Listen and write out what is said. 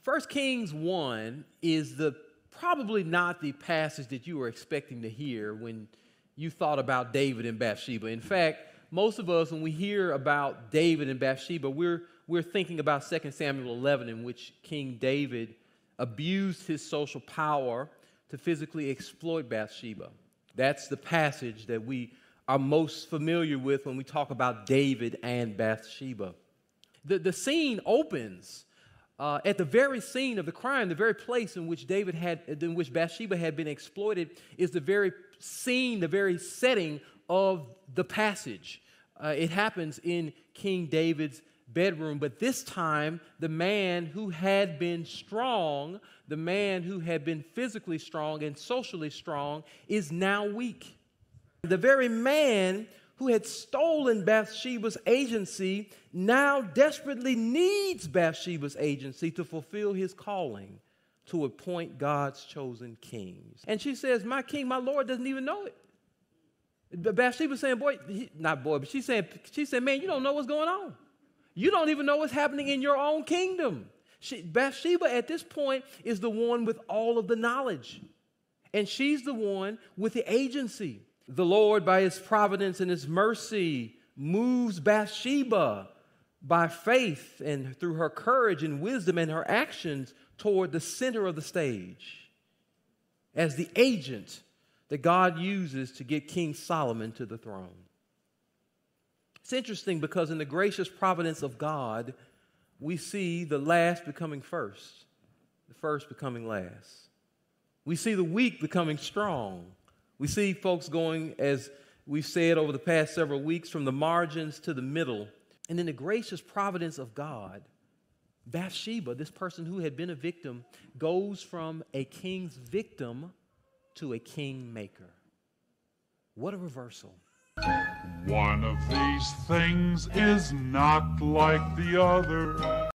First Kings 1 is probably not the passage that you were expecting to hear when you thought about David and Bathsheba. In fact, most of us, when we hear about David and Bathsheba, we're thinking about 2 Samuel 11, in which King David abused his social power to physically exploit Bathsheba. That's the passage that we are most familiar with when we talk about David and Bathsheba. The scene opens at the very scene of the crime, the very place in which Bathsheba had been exploited, is the very scene, the very setting of the passage. It happens in King David's bedroom, but this time the man who had been strong, the man who had been physically strong and socially strong, is now weak. The very man who had stolen Bathsheba's agency now desperately needs Bathsheba's agency to fulfill his calling to appoint God's chosen kings. And she says, my king, my Lord doesn't even know it. Bathsheba's saying, but she said, man, you don't know what's going on. You don't even know what's happening in your own kingdom. Bathsheba at this point is the one with all of the knowledge. And she's the one with the agency. The Lord, by his providence and his mercy, moves Bathsheba by faith and through her courage and wisdom and her actions toward the center of the stage as the agent that God uses to get King Solomon to the throne. It's interesting because in the gracious providence of God, we see the last becoming first, the first becoming last. We see the weak becoming strong. We see folks going, as we've said over the past several weeks, from the margins to the middle. And in the gracious providence of God, Bathsheba, this person who had been a victim, goes from a king's victim to a kingmaker. What a reversal. One of these things is not like the other.